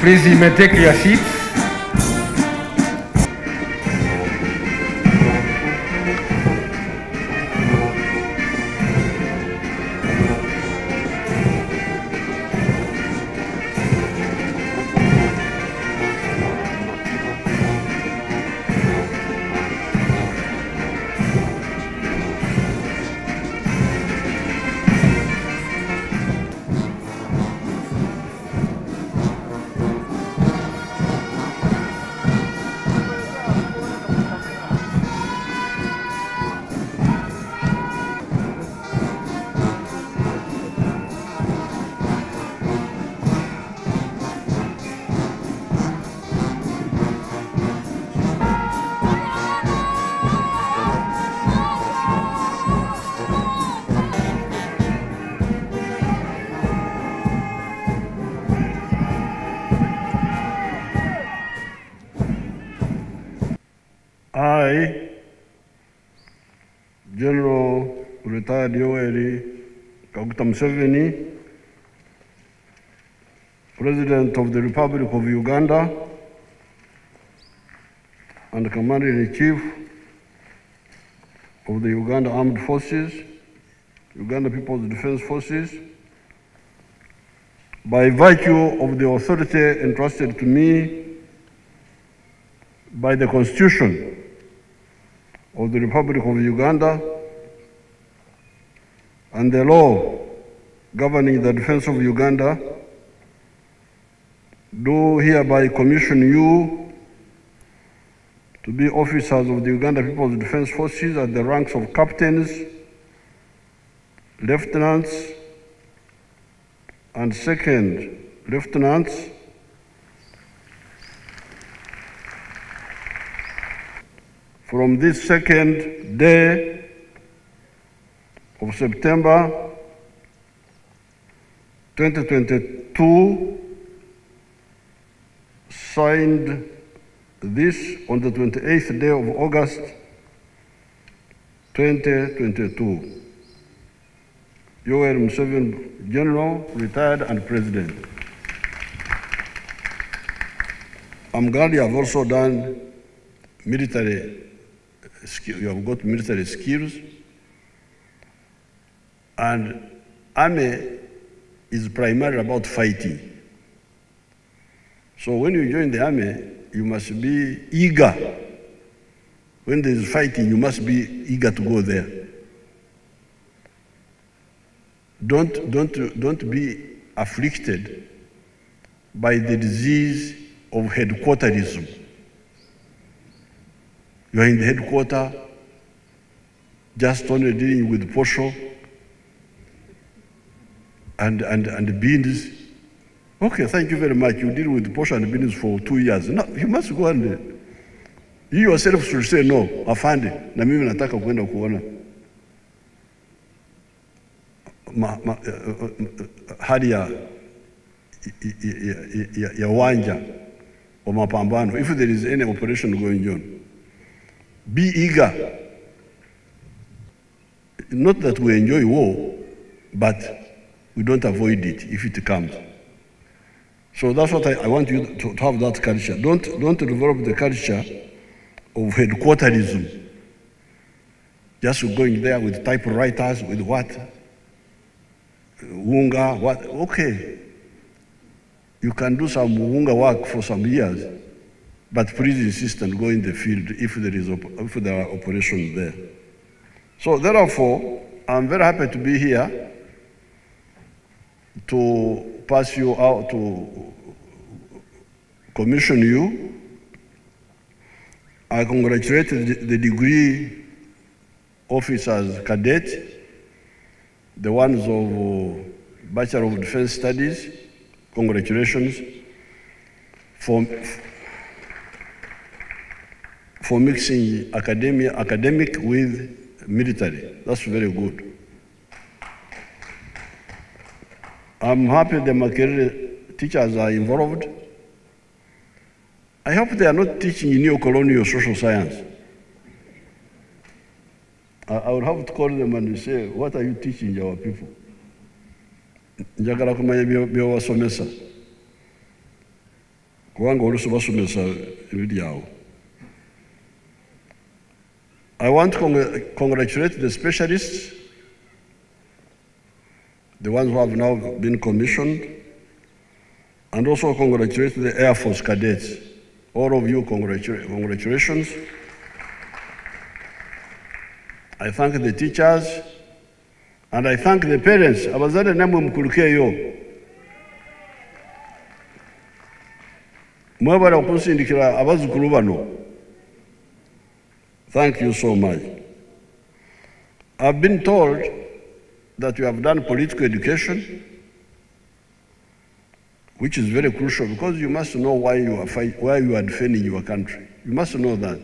Please, you may take your seats. I, General Retired Museveni, President of the Republic of Uganda and Commander-in-Chief of the Uganda Armed Forces, Uganda People's Defense Forces, by virtue of the authority entrusted to me by the Constitution of the Republic of Uganda and the law governing the defense of Uganda, do hereby commission you to be officers of the Uganda People's Defense Forces at the ranks of captains, lieutenants, and second lieutenants, from this second day of September 2022, signed this on the 28th day of August 2022. Yoweri Museveni, General, Retired, and President. I'm glad you have also done military skills. You have got military skills. And army is primarily about fighting. So when you join the army, you must be eager. When there is fighting, you must be eager to go there. Don't be afflicted by the disease of headquarterism. You are in the headquarters, just only dealing with posho and beans. Okay, thank you very much. You deal with posho and beans for 2 years. No, you must go and you yourself should say no. Afande, na mimi nataka kwenda kuona hali ya wanja wa mapambano. If there is any operation going on, be eager. Not that we enjoy war, but we don't avoid it if it comes. So that's what I want you to have, that culture. Don't develop the culture of headquarterism. Just going there with typewriters, with what? Wunga, what? Okay. You can do some wunga work for some years, but please insist and go in the field if there are operations there. So therefore, I'm very happy to be here to pass you out, to commission you. I congratulate the degree officers, cadet, the ones of Bachelor of Defense Studies. Congratulations for mixing academic with military. That's very good. I'm happy the Makerere teachers are involved. I hope they are not teaching neo-colonial social science. I would have to call them and say, what are you teaching our people? kubanga oluusi basomesa ebiri awo. I want to congratulate the specialists, the ones who have now been commissioned, and also congratulate the Air Force cadets. All of you, congratulations. I thank the teachers, and I thank the parents. Abazadde namwe mukulukeeyo. Mwebala okunsindikira abazzukulu bano. Thank you so much. I've been told that you have done political education, which is very crucial because you must know why you are defending your country. You must know that.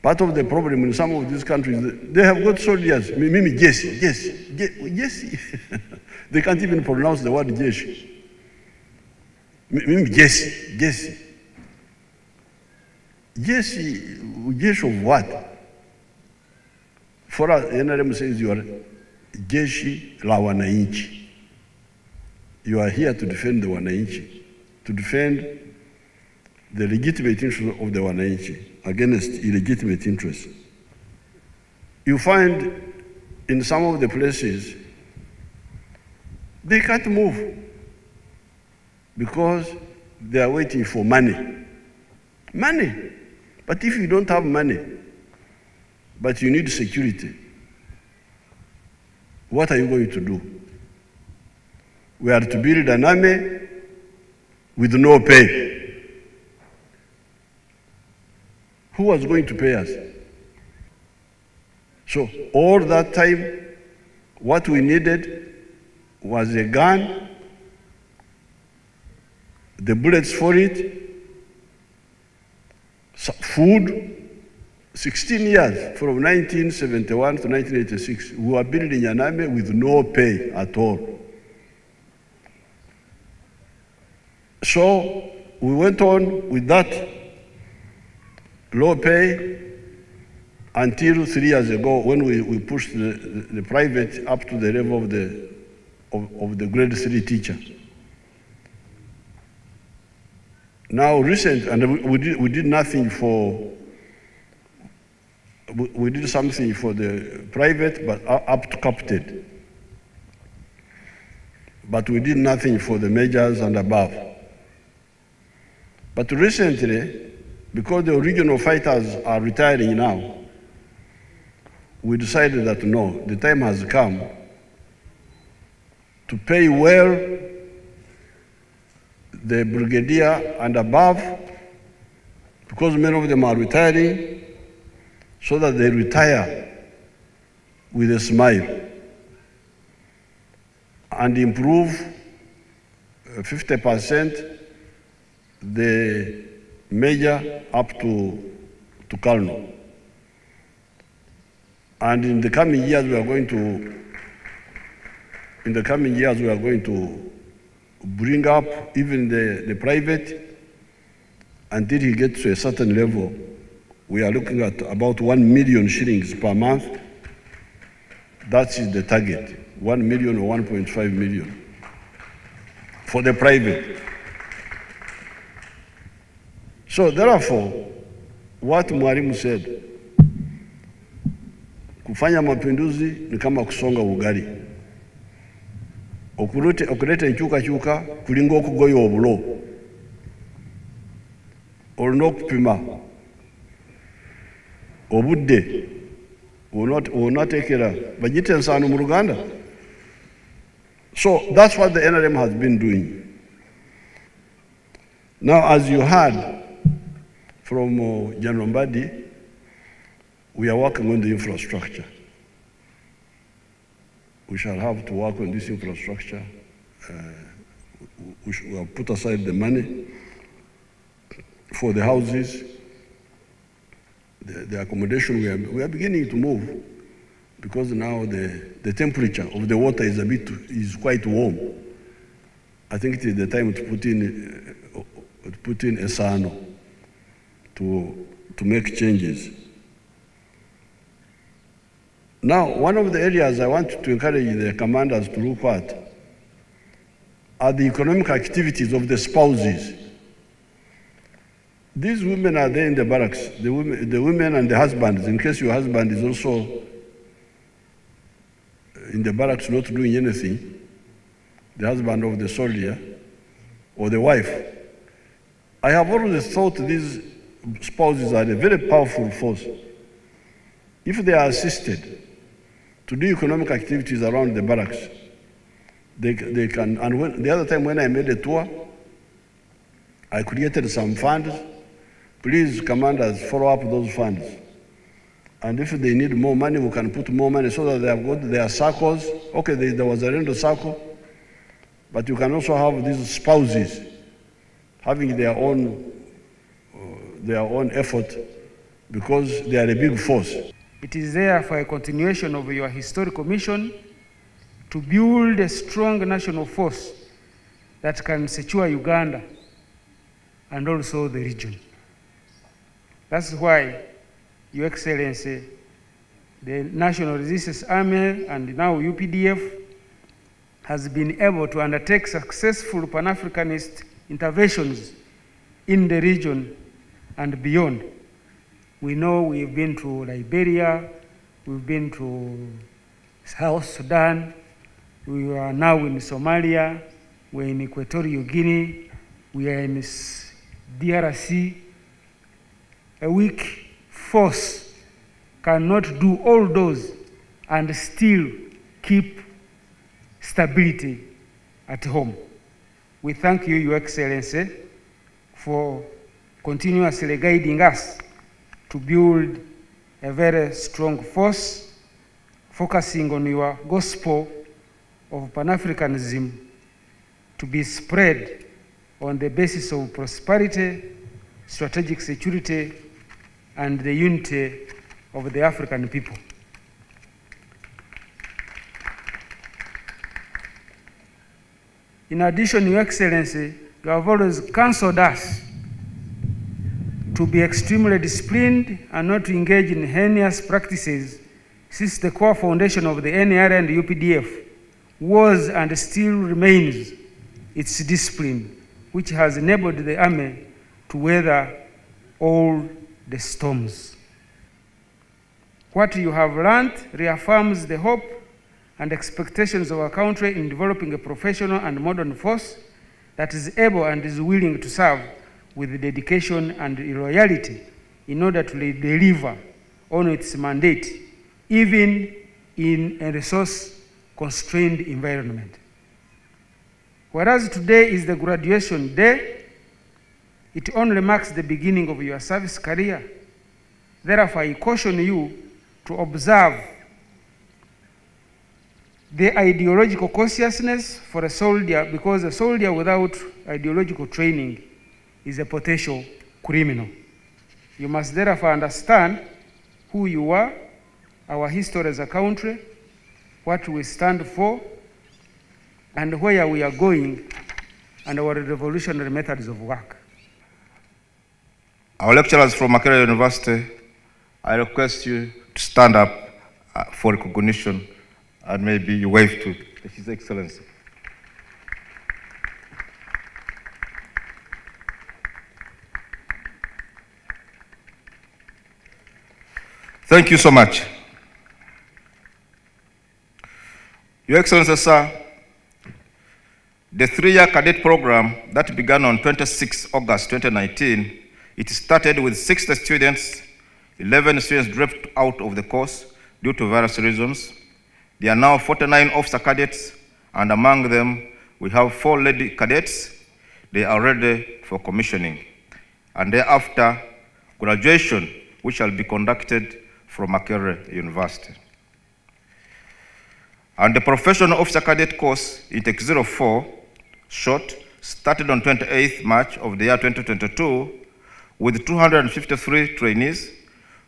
Part of the problem in some of these countries, they have got soldiers. Mimi Jesse. They can't even pronounce the word Jesse. Mimi Jesse. Jesse of what? For us, NRM says you are Jeshi la Wananchi. You are here to defend the Wananchi, to defend the legitimate interests of the Wananchi against illegitimate interests. You find in some of the places, they can't move because they are waiting for money. Money. But if you don't have money, but you need security, what are you going to do? We are to build an army with no pay. Who was going to pay us? So all that time, what we needed was a gun, the bullets for it, food. 16 years, from 1971 to 1986, we were building an army with no pay at all. So we went on with that low pay until 3 years ago when we pushed the private up to the level of the grade 3 teacher. Now recent, and we did nothing for, we did something for the private, but up to captain. But we did nothing for the majors and above. But recently, because the original fighters are retiring now, we decided that no, the time has come to pay well the brigadier and above, because many of them are retiring, so that they retire with a smile and improve 50% the major up to colonel. And in the coming years, we are going to bring up even the private until he gets to a certain level. We are looking at about 1 million shillings per month. That is the target, 1 million or 1.5 million for the private. So therefore, what Mwalimu said, kufanya mapinduzi ni kama kusonga ugali. Okuleta enkyukakyuka kulinga okugoya obulo. Olina okupima obudde onateekera bagita ensaano mu Luganda. So that's what the NRM has been doing. Now, as you heard from General Mbadi, we are working on the infrastructure. We shall have to work on this infrastructure. We have put aside the money for the houses, the accommodation. We are beginning to move because now the temperature of the water is quite warm. I think it is the time to put in a sano to make changes. Now, one of the areas I want to encourage the commanders to look at are the economic activities of the spouses These women are there in the barracks, the women and the husbands, in case your husband is also in the barracks not doing anything, the husband of the soldier or the wife. I have always thought these spouses are a very powerful force. If they are assisted to do economic activities around the barracks, they can, and the other time when I made a tour, I created some funds. Please, commanders, follow up those funds. And if they need more money, we can put more money so that they have got their circles. Okay, there was a rental circle, but you can also have these spouses having their own effort because they are a big force. It is therefore a continuation of your historical mission to build a strong national force that can secure Uganda and also the region. That's why, Your Excellency, the National Resistance Army and now UPDF has been able to undertake successful Pan-Africanist interventions in the region and beyond. We know we've been to Liberia, we've been to South Sudan, we are now in Somalia, we're in Equatorial Guinea, we are in DRC. A weak force cannot do all those and still keep stability at home. We thank you, Your Excellency, for continuously guiding us to build a very strong force, focusing on your gospel of Pan-Africanism to be spread on the basis of prosperity, strategic security, and the unity of the African people. In addition, Your Excellency, you have always counseled us to be extremely disciplined and not to engage in heinous practices, since the core foundation of the NRA and the UPDF was and still remains its discipline, which has enabled the army to weather all the storms. What you have learned reaffirms the hope and expectations of our country in developing a professional and modern force that is able and is willing to serve with dedication and loyalty in order to deliver on its mandate, even in a resource-constrained environment. Whereas today is the graduation day, it only marks the beginning of your service career. Therefore, I caution you to observe the ideological consciousness for a soldier, because a soldier without ideological training is a potential criminal. You must therefore understand who you are, our history as a country, what we stand for, and where we are going, and our revolutionary methods of work. Our lecturers from Makerere University, I request you to stand up for recognition, and maybe you wave to His Excellency. Thank you so much. Your Excellency, sir, the 3-year cadet program that began on 26 August 2019, it started with 60 students. 11 students dropped out of the course due to various reasons. There are now 49 officer cadets, and among them, we have 4 lady cadets. They are ready for commissioning. And thereafter, graduation, which shall be conducted from Makerere University. And the professional officer cadet course, intake 04, short, started on 28th March of the year 2022, with 253 trainees.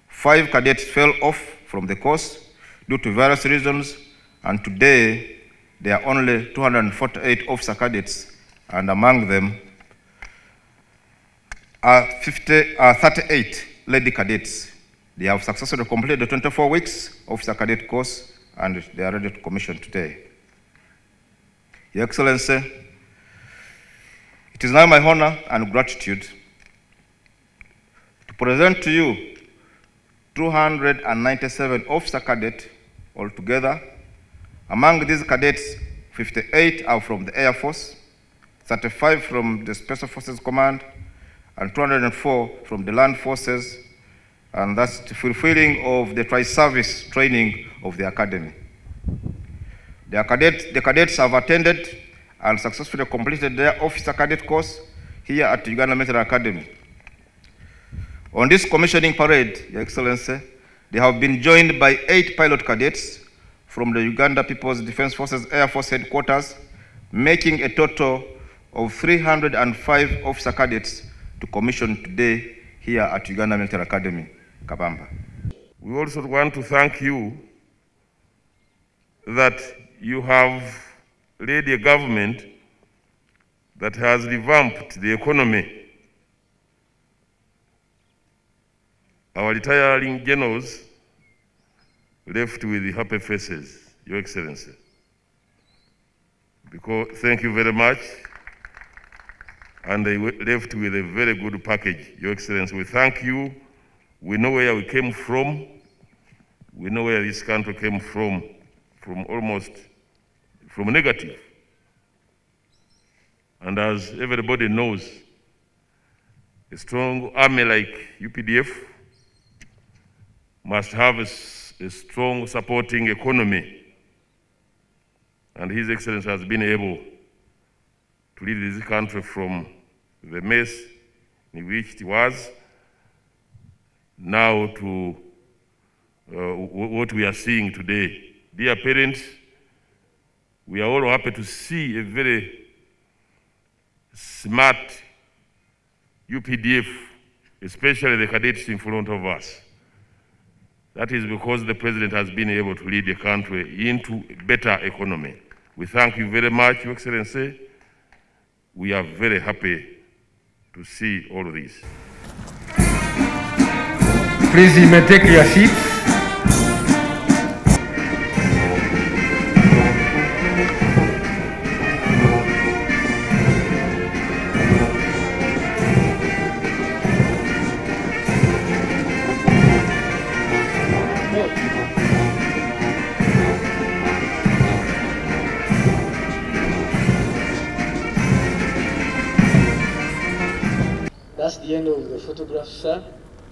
5 cadets fell off from the course due to various reasons, and today there are only 248 officer cadets, and among them are 38 lady cadets. They have successfully completed the 24 weeks officer cadet course, and they are ready to commission today. Your Excellency, it is now my honor and gratitude to present to you 297 officer cadets altogether. Among these cadets, 58 are from the Air Force, 35 from the Special Forces Command, and 204 from the Land Forces, and that's the fulfilling of the tri-service training of the academy. The cadets have attended and successfully completed their officer cadet course here at Uganda Military Academy. On this commissioning parade, Your Excellency, they have been joined by 8 pilot cadets from the Uganda People's Defense Forces Air Force Headquarters, making a total of 305 officer cadets to commission today here at Uganda Military Academy, Kabamba. We also want to thank you that you have led a government that has revamped the economy. Our retiring generals left with happy faces, Your Excellency. Thank you very much. And they left with a very good package, Your Excellency. We thank you. We know where we came from. We know where this country came from negative. And as everybody knows, a strong army like UPDF must have a strong supporting economy. And His Excellency has been able to lead this country from the mess in which it was now to what we are seeing today. Dear parents, we are all happy to see a very smart UPDF, especially the cadets in front of us. That is because the President has been able to lead the country into a better economy. We thank you very much, Your Excellency. We are very happy to see all of this. Please, you may take your seats. That's the end of the photograph, sir.